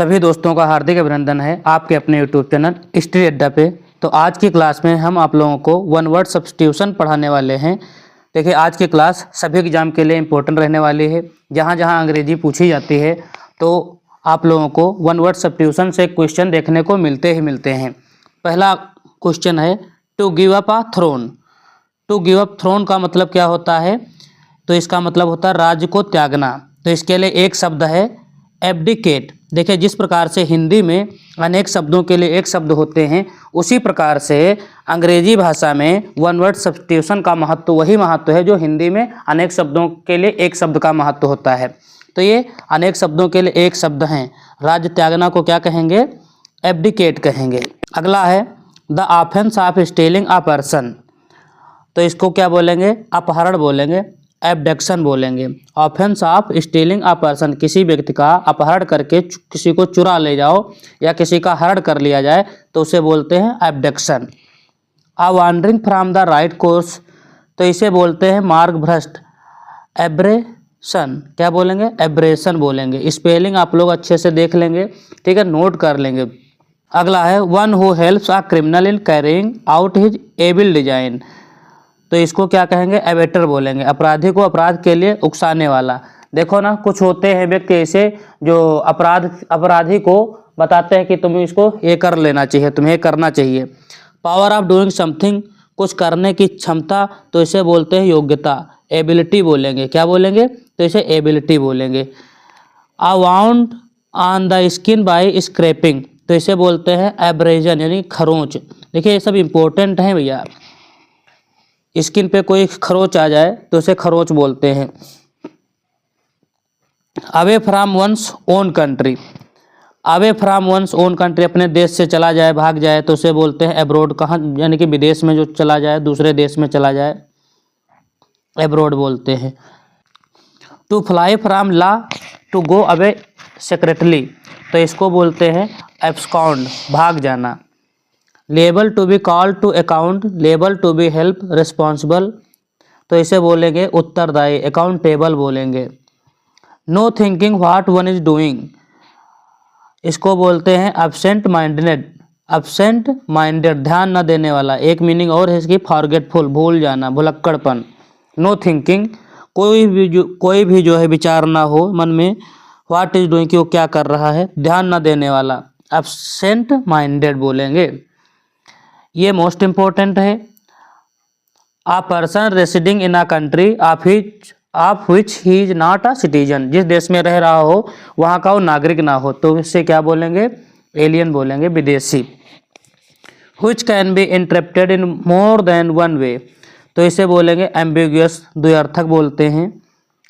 सभी दोस्तों का हार्दिक अभिनंदन है आपके अपने यूट्यूब चैनल स्टडी अड्डा पे। तो आज की क्लास में हम आप लोगों को वन वर्ड सब्स्टिट्यूशन पढ़ाने वाले हैं। देखिए, आज की क्लास सभी एग्जाम के लिए इम्पोर्टेंट रहने वाली है। जहाँ जहाँ अंग्रेजी पूछी जाती है तो आप लोगों को वन वर्ड सब्स्टिट्यूशन से क्वेश्चन देखने को मिलते ही मिलते हैं। पहला क्वेश्चन है to give up a throne. To give up throne का मतलब क्या होता है? तो इसका मतलब होता है राज्य को त्यागना। तो इसके लिए एक शब्द है एब्डिकेट। देखिए, जिस प्रकार से हिंदी में अनेक शब्दों के लिए एक शब्द होते हैं, उसी प्रकार से अंग्रेजी भाषा में वन वर्ड सब्स्टिट्यूशन का महत्व वही महत्व है जो हिंदी में अनेक शब्दों के लिए एक शब्द का महत्व होता है। तो ये अनेक शब्दों के लिए एक शब्द हैं। राज्य त्यागना को क्या कहेंगे? एब्डिकेट कहेंगे। अगला है the offence of stealing a person. तो इसको क्या बोलेंगे? अपहरण बोलेंगे, एब्डक्शन बोलेंगे। Offence of stealing a person, किसी व्यक्ति का अपहरण करके किसी को चुरा ले जाओ या किसी का हरण कर लिया जाए तो उसे बोलते हैं abduction. A wandering from the right course, तो इसे बोलते हैं मार्ग भ्रष्ट, एब्रेशन। क्या बोलेंगे? एब्रेशन बोलेंगे। स्पेलिंग आप लोग अच्छे से देख लेंगे, ठीक है, नोट कर लेंगे। अगला है one who helps a criminal in carrying out his evil design. तो इसको क्या कहेंगे? एवेटर बोलेंगे। अपराधी को अपराध के लिए उकसाने वाला। देखो ना, कुछ होते हैं व्यक्ति ऐसे जो अपराधी को बताते हैं कि तुम इसको ये कर लेना चाहिए, तुम्हें करना चाहिए। पावर ऑफ डूइंग समथिंग, कुछ करने की क्षमता, तो इसे बोलते हैं योग्यता, एबिलिटी बोलेंगे। क्या बोलेंगे? तो इसे एबिलिटी बोलेंगे। A wound on the skin by scraping, तो इसे बोलते हैं एब्रेजन यानी खरोंच। देखिए, ये सब इंपॉर्टेंट हैं भैया। स्किन पे कोई खरोच आ जाए तो उसे खरोच बोलते हैं। Away from one's own country, away from one's own country, अपने देश से चला जाए, भाग जाए, तो उसे बोलते हैं एब्रोड। कहाँ? यानी कि विदेश में जो चला जाए, दूसरे देश में चला जाए, एब्रोड बोलते हैं। To fly from law, to go away secretly, तो इसको बोलते हैं एब्सकॉन्ड, भाग जाना। Liable to be called to account, liable to be held responsible, तो इसे बोलेंगे उत्तरदायी, अकाउंटेबल बोलेंगे। No thinking what one is doing, इसको बोलते हैं एब्सेंट माइंडेड, एब्सेंट माइंडेड, ध्यान न देने वाला। एक मीनिंग और है इसकी फॉरगेटफुल, भूल जाना, भुलक्कड़पन। नो थिंकिंग, कोई भी जो है विचार ना हो मन में। व्हाट इज डूइंग, कि वो क्या कर रहा है, ध्यान न देने वाला, एब्सेंट माइंडेड बोलेंगे। ये मोस्ट इंपॉर्टेंट है। आ person residing in a country of which he is not a citizen, जिस देश में रह रहा हो वहाँ का वो नागरिक ना हो, तो इससे क्या बोलेंगे? एलियन बोलेंगे, विदेशी। विच can B interrupted in more than one way, तो इसे बोलेंगे एम्बिगुअस, द्व्यर्थक बोलते हैं।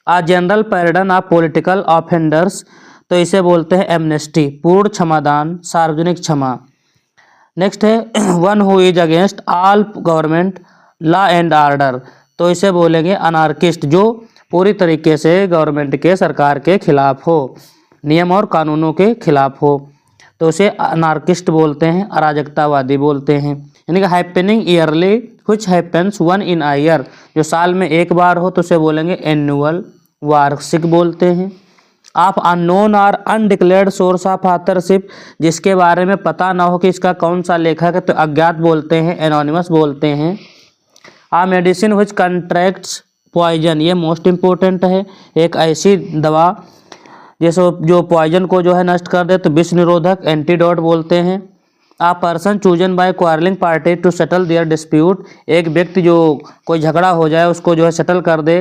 आ जनरल पैरडन ऑफ पॉलिटिकल ऑफेंडर्स, तो इसे बोलते हैं एमनेस्टी, पूर्ण क्षमादान, सार्वजनिक क्षमा। नेक्स्ट है one who is against all government law and order, तो इसे बोलेंगे अनार्किस्ट, जो पूरी तरीके से गवर्नमेंट के, सरकार के खिलाफ हो, नियम और कानूनों के खिलाफ हो, तो उसे अनार्किस्ट बोलते हैं, अराजकतावादी बोलते हैं। यानी कि happening yearly which happens one in a year, जो साल में एक बार हो तो उसे बोलेंगे एनुअल, वार्षिक बोलते हैं। ऑफ अननोन और अनडिक्लेयर्ड सोर्स ऑफ ऑथरशिप, जिसके बारे में पता ना हो कि इसका कौन सा लेखक है, तो अज्ञात बोलते हैं, एनोनिमस बोलते हैं। आ मेडिसिन विच कंट्रैक्ट्स पॉइजन, ये मोस्ट इंपॉर्टेंट है। एक ऐसी दवा जैसे जो पॉइजन को जो है नष्ट कर दे, तो विष निरोधक, एंटीडोट बोलते हैं। A person chosen by quarrelling party to settle their dispute, एक व्यक्ति जो कोई झगड़ा हो जाए उसको जो है सेटल कर दे,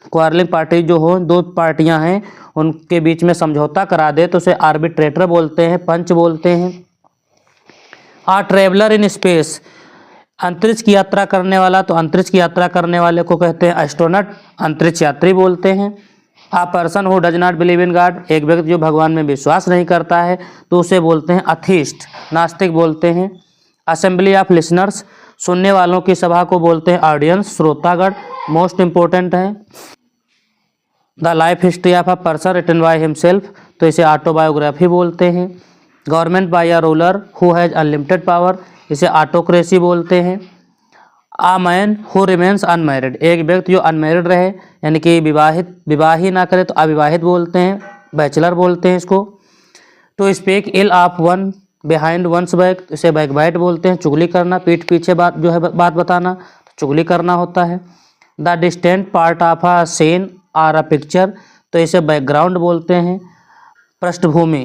क्वारलिंग पार्टी जो हो, दो पार्टियां हैं उनके बीच में समझौता करा दे, तो उसे आर्बिट्रेटर बोलते हैं, पंच बोलते हैं। आ ट्रेवलर इन स्पेस, अंतरिक्ष की यात्रा करने वाला, तो अंतरिक्ष की यात्रा करने वाले को कहते हैं एस्ट्रोनॉट, अंतरिक्ष यात्री बोलते हैं। A person who does not believe in God, एक व्यक्ति जो भगवान में विश्वास नहीं करता है तो उसे बोलते हैं अथीस्ट, नास्तिक बोलते हैं। असेंबली ऑफ लिसनर्स, सुनने वालों की सभा को बोलते हैं ऑडियंस, श्रोतागण, मोस्ट इंपॉर्टेंट है। The life history of a person written by himself, तो इसे ऑटोबायोग्राफी बोलते हैं। Government by a ruler who has unlimited power, इसे ऑटोक्रेसी बोलते हैं। A man who remains unmarried, एक व्यक्ति जो अनमैरिड रहे यानी कि विवाह ही ना करे तो अविवाहित बोलते हैं, बैचलर बोलते हैं इसको। To speak ill of one behind one's back, इसे बैक बाइट बोलते हैं। चुगली करना, पीठ पीछे बात जो है बात बताना, तो चुगली करना होता है। The distant part of a scene और अ पिक्चर, तो इसे बैकग्राउंड बोलते हैं, पृष्ठभूमि।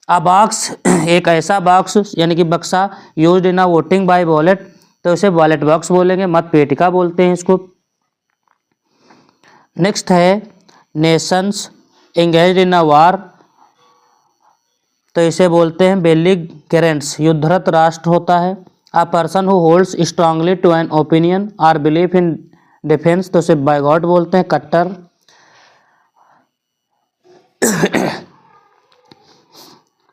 अ बॉक्स, एक ऐसा बॉक्स यानी कि बक्सा, used in a voting by ballot, तो इसे बैलेट बॉक्स बोलेंगे, मत पेटिका बोलते हैं इसको। नेक्स्ट है नेशंस एंगेज्ड इन अ वार, तो इसे बोलते हैं बेलिगेरेंट्स, युद्धरत राष्ट्र होता है। A person who holds strongly to an opinion और बिलीफ इन डिफेंस, तो इसे बायगॉट बोलते हैं, कट्टर।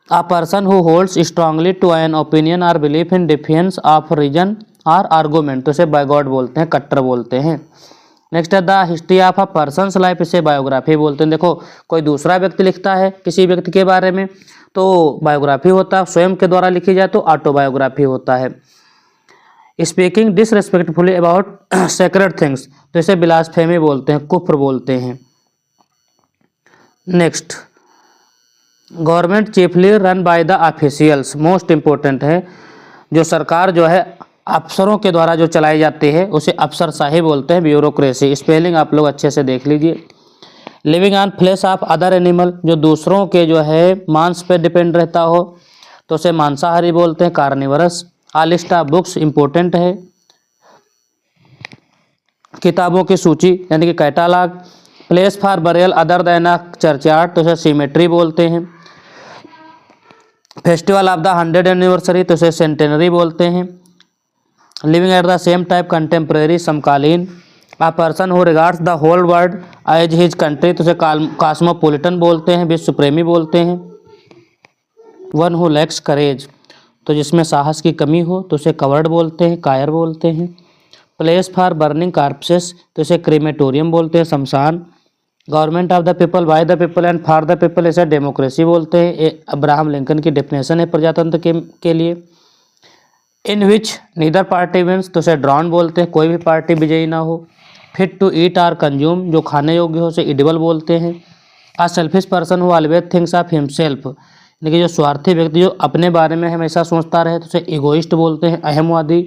A person who holds strongly to an opinion or belief in defense of reason or argument, तो इसे बायगॉट बोलते हैं, कट्टर बोलते हैं। नेक्स्ट है the history of a person's life, इसे बायोग्राफी बोलते हैं। देखो कोई दूसरा व्यक्ति लिखता है किसी व्यक्ति के बारे में तो बायोग्राफी होता है, स्वयं के द्वारा लिखी जाए तो ऑटोबायोग्राफी होता है। Speaking disrespectfully about sacred things, तो इसे बिलासफेमी बोलते हैं, कुफ्र बोलते हैं। Next government chiefly run by the officials, most important है, जो सरकार जो है अफसरों के द्वारा जो चलाई जाती है उसे अफसरशाही बोलते हैं, ब्यूरोक्रेसी। स्पेलिंग आप लोग अच्छे से देख लीजिए। Living on flesh of other animal, जो दूसरों के जो है मांस पे डिपेंड रहता हो तो उसे मांसाहारी बोलते हैं, carnivorous. A list of books important है, किताबों की सूची यानी कि catalogue. Place for burial other than a churchyard, तो उसे सीमेट्री बोलते हैं। Festival of the 100th anniversary, तो उसे सेंटेनरी बोलते हैं। Living at the same type contemporary, समकालीन। A person who regards the whole world as his country, तो उसे कॉस्मोपॉलिटन बोलते हैं, विश्व प्रेमी बोलते हैं। वन हु लैक्स करेज, तो जिसमें साहस की कमी हो तो उसे कवर्ड बोलते हैं, कायर बोलते हैं। प्लेस फॉर बर्निंग कार्पसेस, तो इसे क्रीमेटोरियम बोलते हैं, शमशान। Government of the people by the people and for the people, इसे डेमोक्रेसी बोलते हैं। अब्राहम लिंकन की डेफिनेशन है प्रजातंत्र के लिए। इन विच नीदर पार्टी विन्स, तो उसे ड्रॉन बोलते हैं, कोई भी पार्टी विजयी ना हो। Fit to eat or consume, जो खाने योग्य हो उसे इडिबल बोलते हैं। A selfish person who always thinks of himself, यानी कि जो स्वार्थी व्यक्ति जो अपने बारे में हमेशा सोचता रहे तो उसे इगोइस्ट बोलते हैं, अहमवादी।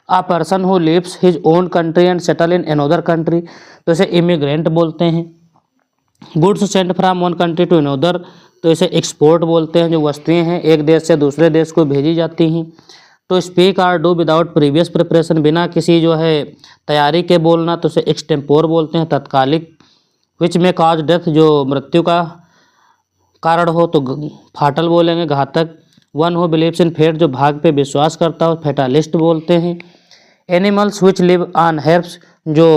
A person who lives his own country and settle in another country, तो इसे इमिग्रेंट बोलते हैं। Goods sent from one country to another, तो इसे एक्सपोर्ट बोलते हैं, जो वस्तुएं हैं एक देश से दूसरे देश को भेजी जाती हैं। टू स्पीक और डू विदाउट प्रीवियस प्रिपरेशन, बिना किसी जो है तैयारी के बोलना, तो उसे एक्सटेम्पोर बोलते हैं, तत्कालिक। विच में कॉज डेथ, जो मृत्यु का कारण हो तो फाटल बोलेंगे, घातक। One who believes in fate, जो भाग पे विश्वास करता हो, फेटालिस्ट बोलते हैं। Animals which live on herbs, जो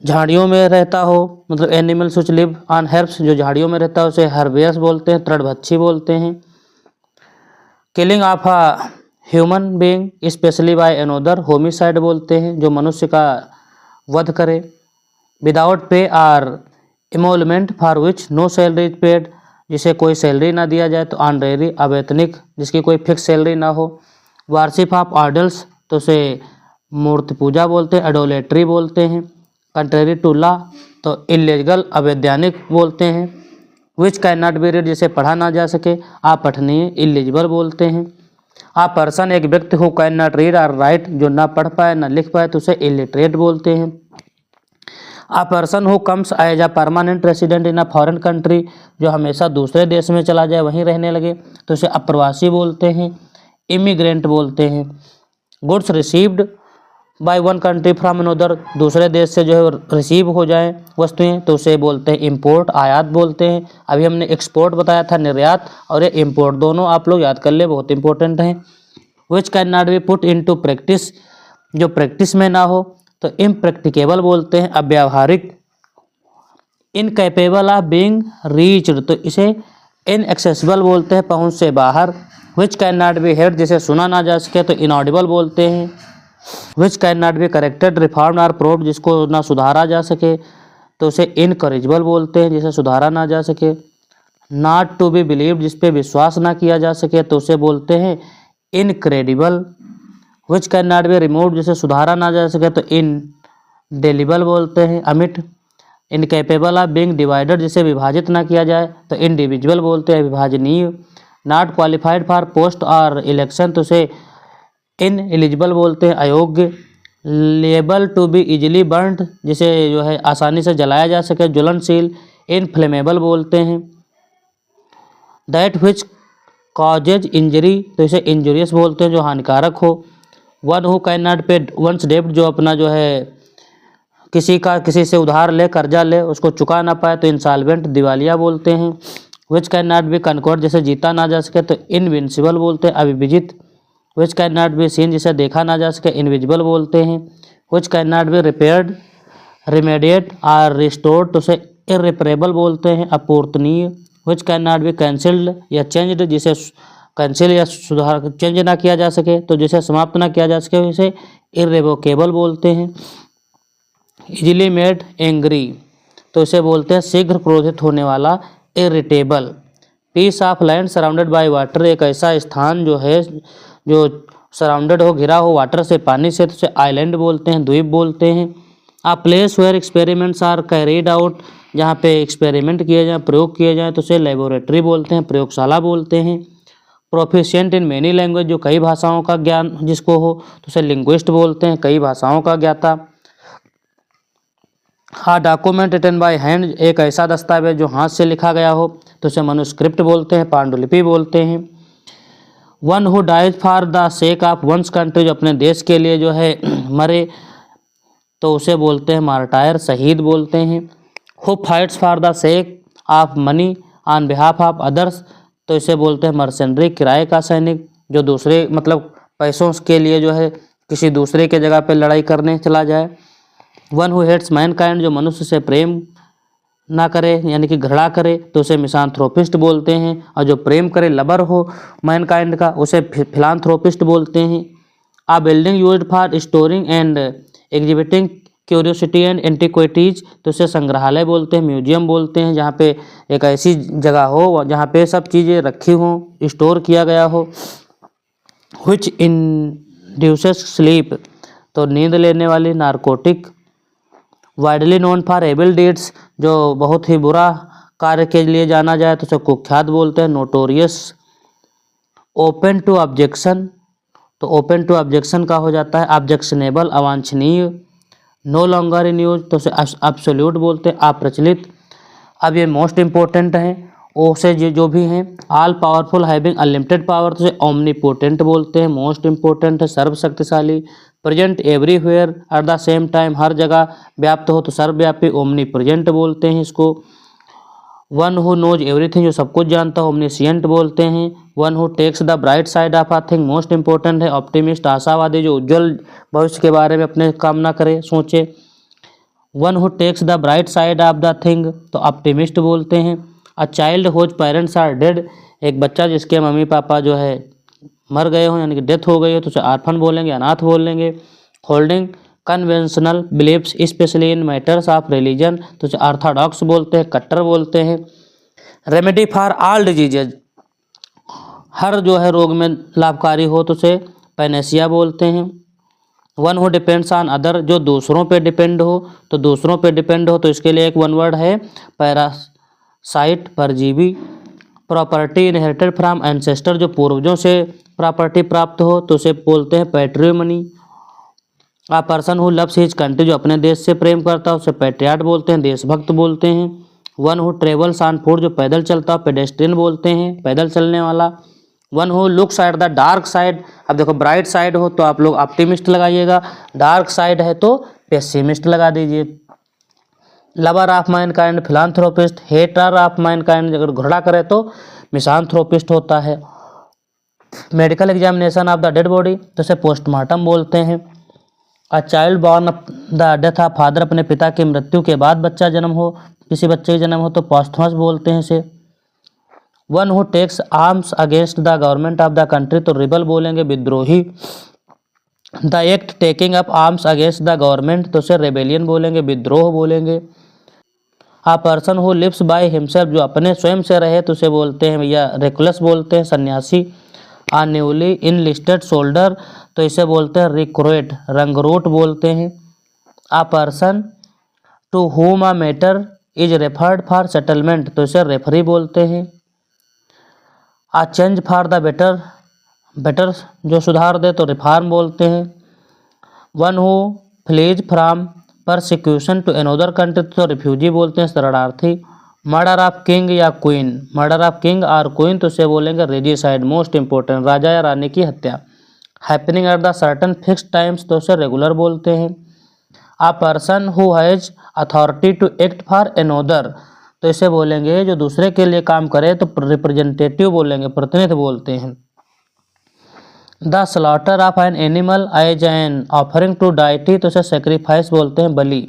झाड़ियों में रहता हो, मतलब animals which live on herbs, जो झाड़ियों में रहता है उसे हर्बियस बोलते हैं, तृणभक्षी बोलते हैं। Killing of a human being specially by another, homicide बोलते हैं, जो मनुष्य का वध करे। Without pay or emolument for which no salary is paid, जिसे कोई सैलरी ना दिया जाए तो ऑनरेरी, अवैतनिक, जिसकी कोई फिक्स सैलरी ना हो। वार्शिप ऑफ आइडल्स, तो उसे मूर्ति पूजा बोलते हैं, एडोलेट्री बोलते हैं। कंट्रेरी टू लॉ, तो इलीगल, अवैधानिक बोलते हैं। Which can not B read, जिसे पढ़ा ना जा सके, अपठनीय, इलिजिबल बोलते हैं। आ पर्सन, एक व्यक्ति हु कैन नॉट रीड और राइट, जो ना पढ़ पाए ना लिख पाए तो उसे इलिटरेट बोलते हैं। A person who comes as a permanent resident in a foreign country, जो हमेशा दूसरे देश में चला जाए वहीं रहने लगे तो उसे अप्रवासी बोलते हैं, इमिग्रेंट बोलते हैं। Goods received by one country from another, दूसरे देश से जो है रिसीव हो जाए वस्तुएं तो उसे बोलते हैं इम्पोर्ट, आयात बोलते हैं। अभी हमने एक्सपोर्ट बताया था, निर्यात, और ये इम्पोर्ट, दोनों आप लोग याद कर ले, बहुत इंपॉर्टेंट हैं। Which can not B put into practice, जो प्रैक्टिस में ना हो तो इम्प्रैक्टिकेबल बोलते हैं, अव्यावहारिक। इनकैपेबल ऑफ बीइंग रीच्ड, तो इसे इनएक्सेसिबल बोलते हैं, पहुंच से बाहर। विच कैन नॉट बी हेard, जिसे सुना ना जा सके तो इनऑडिबल बोलते हैं। Which can not be corrected, reformed और प्रोव्ड, जिसको ना सुधारा जा सके तो उसे इनकरेजिबल बोलते हैं, जिसे सुधारा ना जा सके। नॉट टू बी बिलीव्ड, जिस पे विश्वास ना किया जा सके तो उसे बोलते हैं incredible. Which can not be removed, जिसे सुधारा ना जा सके तो इनडेलिबल बोलते हैं, अमिट। इनकेपेबल ऑफ बीइंग डिवाइडेड, जिसे विभाजित ना किया जाए तो इंडिविजुअल बोलते हैं, विभाजनीय। नॉट क्वालिफाइड फॉर पोस्ट और इलेक्शन तो उसे इन एलिजिबल बोलते हैं, अयोग्य। Liable to be easily burned, जिसे जो है आसानी से जलाया जा सके, ज्वलनशील। इनफ्लेमेबल बोलते हैं। दैट विच कॉजेज इंजरी तो इसे इंजूरियस बोलते हैं, जो हानिकारक हो। वन हु कैन नॉट पे वंस डेब्ट, जो अपना जो है किसी से उधार ले, कर्जा ले, उसको चुका ना पाए तो इंसॉल्वेंट, दिवालिया बोलते हैं। Which can not B conquered, जैसे जीता ना जा सके तो इनविंसिबल बोलते हैं, अविभजित। Which can not be seen, जिसे देखा ना जा सके, इनविजिबल बोलते हैं। Which can not be repaired, remediate और रिस्टोर्ड तो उसे इर्रिपेरेबल बोलते हैं, अपूर्तनीय। Which can not be cancelled या चेंज्ड, जिसे कैंसिल या सुधार चेंज ना किया जा सके तो जिसे समाप्त ना किया जा सके उसे इर्रेवोकेबल बोलते हैं। इजीली मेड एंग्री तो इसे बोलते हैं शीघ्र क्रोधित होने वाला, irritable. Piece of land surrounded by water, एक ऐसा स्थान जो है जो सराउंडेड हो, घिरा हो वाटर से, पानी से, तो उसे आइलैंड बोलते हैं, द्वीप बोलते हैं। A place where experiments are carried out, जहाँ पे एक्सपेरिमेंट किए जाएँ, प्रयोग किए जाएँ तो उसे लेबोरेटरी बोलते हैं, प्रयोगशाला बोलते हैं। प्रोफिशिएंट इन मेनी लैंग्वेज, जो कई भाषाओं का ज्ञान जिसको हो तो उसे लिंग्विस्ट बोलते हैं, कई भाषाओं का ज्ञाता। हाँ डॉक्यूमेंट रिटन बाय हैंड, एक ऐसा दस्तावेज जो हाथ से लिखा गया हो तो उसे मनुस्क्रिप्ट बोलते हैं, पांडुलिपि बोलते हैं। One who dies for the sake of one's country, जो अपने देश के लिए जो है मरे तो उसे बोलते हैं मार्टायर, शहीद बोलते हैं। Who fights for the sake of money on behalf of others तो इसे बोलते हैं मर्सेंडरी, किराए का सैनिक, जो दूसरे मतलब पैसों के लिए जो है किसी दूसरे के जगह पे लड़ाई करने चला जाए। वन हु हेट्स मैनकाइंड, जो मनुष्य से प्रेम ना करे यानी कि घृणा करे तो उसे मिसांथ्रोपिस्ट बोलते हैं, और जो प्रेम करे, लवर हो मैनकाइंड का, उसे फिलांथ्रोपिस्ट बोलते हैं। A building used for storing and exhibiting curiosity and antiquities तो उसे संग्रहालय बोलते हैं, म्यूजियम बोलते हैं, जहाँ पे एक ऐसी जगह हो जहाँ पे सब चीज़ें रखी हों, स्टोर किया गया हो। विच इंड्यूसेस स्लीप तो नींद लेने वाली, narcotic. Widely known for evil deeds, जो बहुत ही बुरा कार्य के लिए जाना जाए तो उसे कुख्यात बोलते हैं, नोटोरियस। ओपन टू ऑब्जेक्शन तो ओपन टू ऑब्जेक्शन का हो जाता है ऑब्जेक्शनेबल, अवांछनीय। नो लॉन्गर इन यूज तो उसे एब्सोल्यूट बोलते हैं, अप्रचलित। अब ये मोस्ट इंपॉर्टेंट हैं, ओ से जो भी हैं। All powerful having unlimited power तो उसे ओमनीपोटेंट बोलते हैं, मोस्ट इंपॉर्टेंट है, सर्वशक्तिशाली। Present everywhere at the same time, हर जगह व्याप्त हो तो सर्वव्यापी, ओमनी प्रेजेंट बोलते हैं इसको। वन हु नोज एवरीथिंग, जो सब कुछ जानता हो, ओमनीसिएंट बोलते हैं। One who takes the bright side of a thing, most important है, ऑप्टिमिस्ट, आशावादी, जो उज्जवल भविष्य के बारे में अपने कामना करे, सोचे। One who takes the bright side of the thing तो ऑप्टिमिस्ट बोलते हैं। A child whose parents are dead, एक बच्चा जिसके मम्मी पापा जो है मर गए हो यानी कि डेथ हो गई हो तो उसे आर्फन बोलेंगे, अनाथ बोलेंगे। Holding conventional beliefs specially in matters of religion तो उसे ऑर्थोडॉक्स बोलते हैं, कट्टर बोलते हैं। रेमेडी फॉर ऑल डिजीजेज, हर जो है रोग में लाभकारी हो तो उसे पैनेसिया बोलते हैं। One who depends on other, जो दूसरों पे डिपेंड हो तो दूसरों पे डिपेंड हो तो इसके लिए एक वन वर्ड है पैरासाइट, परजीवी। प्रॉपर्टी इनहेरिटेड फ्रॉम एंसेस्टर, जो पूर्वजों से प्रॉपर्टी प्राप्त हो तो उसे बोलते हैं patrimony. A person who loves his country, जो अपने देश से प्रेम करता है उसे पैट्रियाट बोलते हैं, देशभक्त बोलते हैं। One who travels on foot, जो पैदल चलता है पेडेस्ट्रियन बोलते हैं, पैदल चलने वाला। One who looks at the dark side, अब देखो ब्राइट साइड हो तो आप लोग ऑप्टिमिस्ट लगाइएगा, डार्क साइड है तो पेसिमिस्ट लगा दीजिए। Lover of mankind philanthropist, hater of mankind अगर घृणा करे तो मिसांथ्रोपिस्ट होता है। Medical examination of the dead body तो उसे पोस्टमार्टम बोलते हैं। A child born the death of father, अपने पिता की मृत्यु के बाद बच्चा जन्म हो, किसी बच्चे की जन्म हो तो पॉस्थमस बोलते हैं इसे। One who takes arms against the government of the country तो रिबल बोलेंगे, विद्रोही। The act taking up arms against the government तो उसे रेबेलियन बोलेंगे, विद्रोह बोलेंगे। A person who lives by himself, जो अपने स्वयं से रहे तो उसे बोलते हैं भैया रेकुलस बोलते हैं, सन्यासी। आ न्यूली इनलिस्टेड सोल्डर तो इसे बोलते हैं रिक्रूट, रंगरूट बोलते हैं। A person to whom a matter is referred for settlement तो इसे रेफरी बोलते हैं। A change for the better, better जो सुधार दे तो रिफॉर्म बोलते हैं। One who flees from persecution to another country तो रिफ्यूजी बोलते हैं, शरणार्थी। मर्डर ऑफ किंग या क्वीन, मर्डर ऑफ किंग और क्वीन तो उसे बोलेंगे रेजिसाइड, मोस्ट इंपॉर्टेंट, राजा या रानी की हत्या। Happening at the certain fixed times तो उसे रेगुलर बोलते हैं। A person who has authority to act for another तो इसे बोलेंगे जो दूसरे के लिए काम करे तो रिप्रेजेंटेटिव बोलेंगे, प्रतिनिधि बोलते हैं। The slaughter of an animal as an offering to deity तो इसे सेक्रीफाइस बोलते हैं, बलि।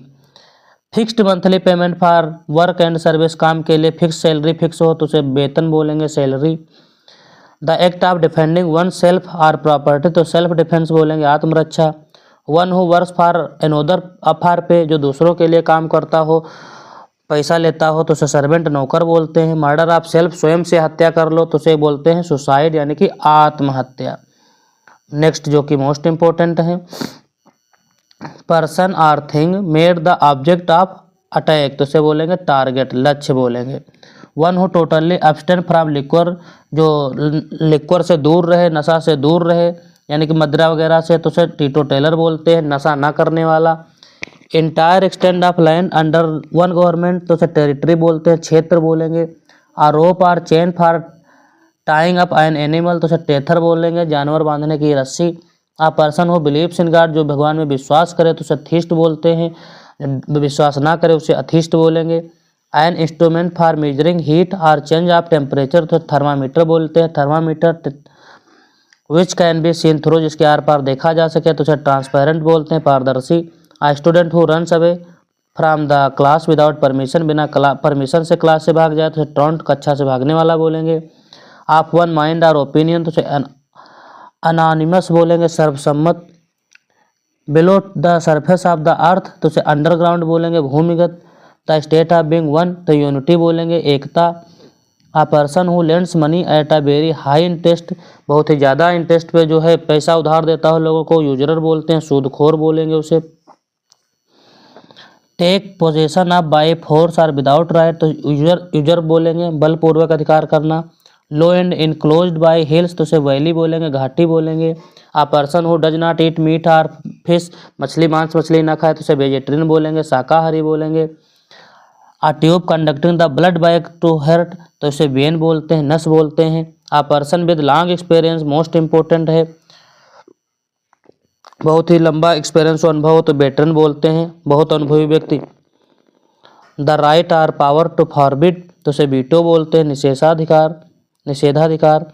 Fixed monthly payment for work and service, काम के लिए फिक्स सैलरी फिक्स हो तो उसे वेतन बोलेंगे, salary. The act of defending one self or property तो सेल्फ डिफेंस बोलेंगे, आत्मरक्षा। One who works for another अफार पे, जो दूसरों के लिए काम करता हो, पैसा लेता हो तो उसे सर्वेंट, नौकर बोलते हैं। मर्डर ऑफ सेल्फ, स्वयं से हत्या कर लो तो उसे बोलते हैं सुसाइड यानी कि आत्महत्या। नेक्स्ट जो कि मोस्ट इंपॉर्टेंट है, person or thing made the object of attack तो उसे बोलेंगे टारगेट, लक्ष्य बोलेंगे। One who totally abstain from liquor, जो लिक्वर से दूर रहे, नशा से दूर रहे यानी कि मदिरा वगैरह से तो उसे टीटोटेलर बोलते हैं, नशा ना करने वाला। Entire extend of land under one government तो उसे टेरिटरी बोलते हैं, क्षेत्र बोलेंगे। A rope or chain for tying up an animal तो उसे टेथर बोलेंगे, जानवर बांधने की रस्सी। A person who believes in God, जो भगवान में विश्वास करे तो उसे थीस्ट बोलते हैं, विश्वास ना करे उसे अथीस्ट बोलेंगे। An instrument for measuring heat or change of temperature तो थर्मामीटर बोलते हैं, thermometer. Which can be seen through, जिसके आर पार देखा जा सके तो उसे ट्रांसपेरेंट बोलते हैं, पारदर्शी। A student who runs away from the class without permission, बिना परमिशन से क्लास से भाग जाए तो उसे टॉन्ट, कक्षा से भागने वाला बोलेंगे। आप वन माइंड और ओपिनियन तो उसे अनोनिमस बोलेंगे, सर्वसम्मत। Below the surface of the earth तो उसे अंडरग्राउंड बोलेंगे, भूमिगत। The state of being one तो यूनिटी बोलेंगे, एकता। A person who lends money at a very high interest, बहुत ही ज़्यादा इंटरेस्ट पे जो है पैसा उधार देता हो लोगों को, यूजरर बोलते हैं, सूदखोर बोलेंगे उसे। Take possession of by force और विदाउट राइट तो यूजर बोलेंगे, बलपूर्वक अधिकार करना। Low and enclosed by hills तो उसे वैली बोलेंगे, घाटी बोलेंगे। A person who does not eat meat और फिश, मछली मांस मछली ना खाए तो उसे वेजिटेरियन बोलेंगे, शाकाहारी बोलेंगे। A tube conducting the blood back to heart तो इसे वेन बोलते हैं, नस बोलते हैं। A person with long experience, most important है, बहुत ही लंबा एक्सपीरियंस अनुभव हो तो वेटरन बोलते हैं, बहुत अनुभवी व्यक्ति। The right or power to forbid तो उसे वीटो बोलते हैं, निषेधाधिकार, निषेधाधिकार।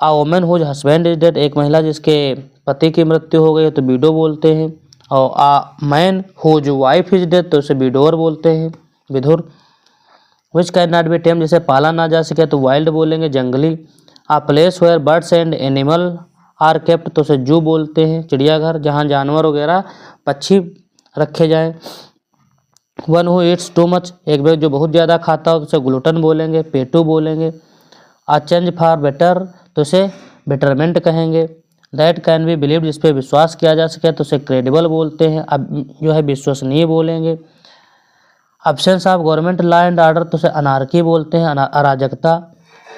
A women whose husband is dead, एक महिला जिसके पति की मृत्यु हो गई है तो विडो बोलते हैं। और a man whose wife is dead तो उसे विडोर बोलते हैं, विधुर। Which can not be tame, जिसे पाला ना जा सके तो वाइल्ड बोलेंगे, जंगली। A place where birds and animal are kept तो उसे जू बोलते हैं, चिड़ियाघर, जहाँ जानवर वगैरह पक्षी रखे जाएं। One who Yeats too much, एक व्यक्ति जो बहुत ज़्यादा खाता हो तो उसे ग्लूटन बोलेंगे, पेटू बोलेंगे। आ चेंज फॉर बेटर तो उसे बेटरमेंट कहेंगे। दैट कैन बी बिलीव, जिस पे विश्वास किया जा सके तो उसे क्रेडिबल बोलते हैं, अब जो है विश्वसनीय बोलेंगे। Absence of government law and order तो उसे अनार्की बोलते हैं, अराजकता।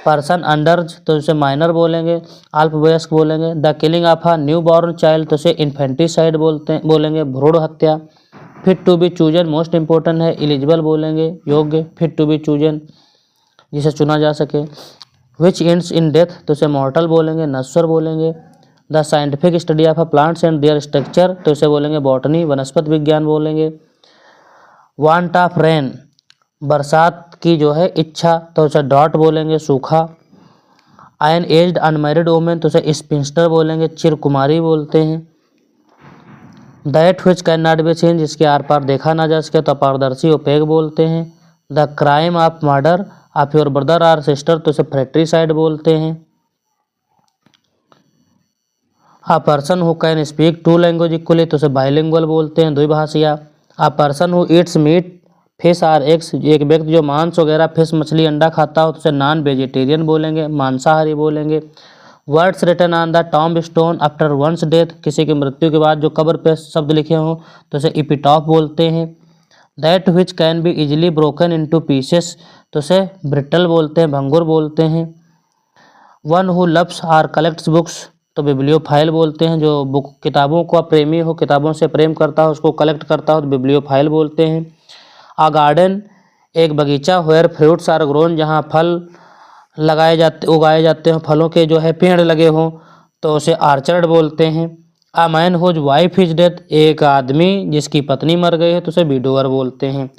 पर्सन अंडर तो उसे माइनर बोलेंगे, अल्पवयस्क बोलेंगे। The killing of a new born child तो उसे इन्फेंटिसाइड बोलेंगे, भ्रूण हत्या। Fit to be chosen, most important है, एलिजिबल बोलेंगे, योग्य, फिट टू बी चूजन, जिसे चुना जा सके। विच एंड्स इन डेथ तो उसे मॉर्टल बोलेंगे, नश्वर बोलेंगे। The scientific study of a plants and there structure तो उसे बोलेंगे बॉटनी, वनस्पति विज्ञान बोलेंगे। वांट ऑफ रेन, बरसात की जो है इच्छा तो उसे डॉट बोलेंगे, सूखा। एन एज्ड अनमैरिड वोमेन तो उसे स्पिंस्टर बोलेंगे, चिरकुमारी बोलते हैं। That which can not be seen, जिसके आर पार देखा ना जा सके तो अपारदर्शी, ओपेक बोलते हैं। The crime of murder of your brother और सिस्टर तो उसे फ्रेट्रीसाइड बोलते हैं। A person who can speak two language equally तो उसे बाइलिंगुअल बोलते हैं, द्विभाषिया। A person who eats meat fish or eggs, एक व्यक्ति जो मांस वगैरह फिश मछली अंडा खाता हो तो उसे नॉन वेजिटेरियन बोलेंगे, मांसाहारी बोलेंगे। Words written on the tomb stone after one's death, किसी की मृत्यु के बाद जो कब्र पे शब्द लिखे हों तो उसे इपिटॉफ बोलते हैं। That which can be easily broken into pieces तो उसे ब्रिटल बोलते हैं, भंगुर बोलते हैं। One who loves or collects books, तो बिब्लियोफाइल बोलते हैं। जो बुक किताबों का प्रेमी हो, किताबों से प्रेम करता हो, उसको कलेक्ट करता हो तो बिब्लियोफाइल बोलते हैं। आ गार्डन, एक बगीचा, वेयर फ्रूट्स आर ग्रोन, जहाँ फल उगाए जाते हो, फलों के जो है पेड़ लगे हों तो उसे आर्चर्ड बोलते हैं। A man whose wife is death, एक आदमी जिसकी पत्नी मर गई है तो उसे विडोअर बोलते हैं।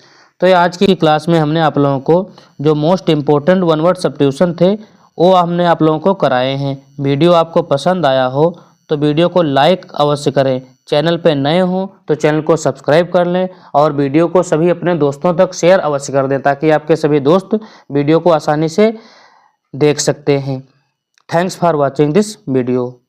तो ये आज की क्लास में हमने आप लोगों को जो most important one word substitution थे वो हमने आप लोगों को कराए हैं। वीडियो आपको पसंद आया हो तो वीडियो को लाइक अवश्य करें। चैनल पे नए हो तो चैनल को सब्सक्राइब कर लें और वीडियो को सभी अपने दोस्तों तक शेयर अवश्य कर दें ताकि आपके सभी दोस्त वीडियो को आसानी से देख सकते हैं। Thanks for watching this video.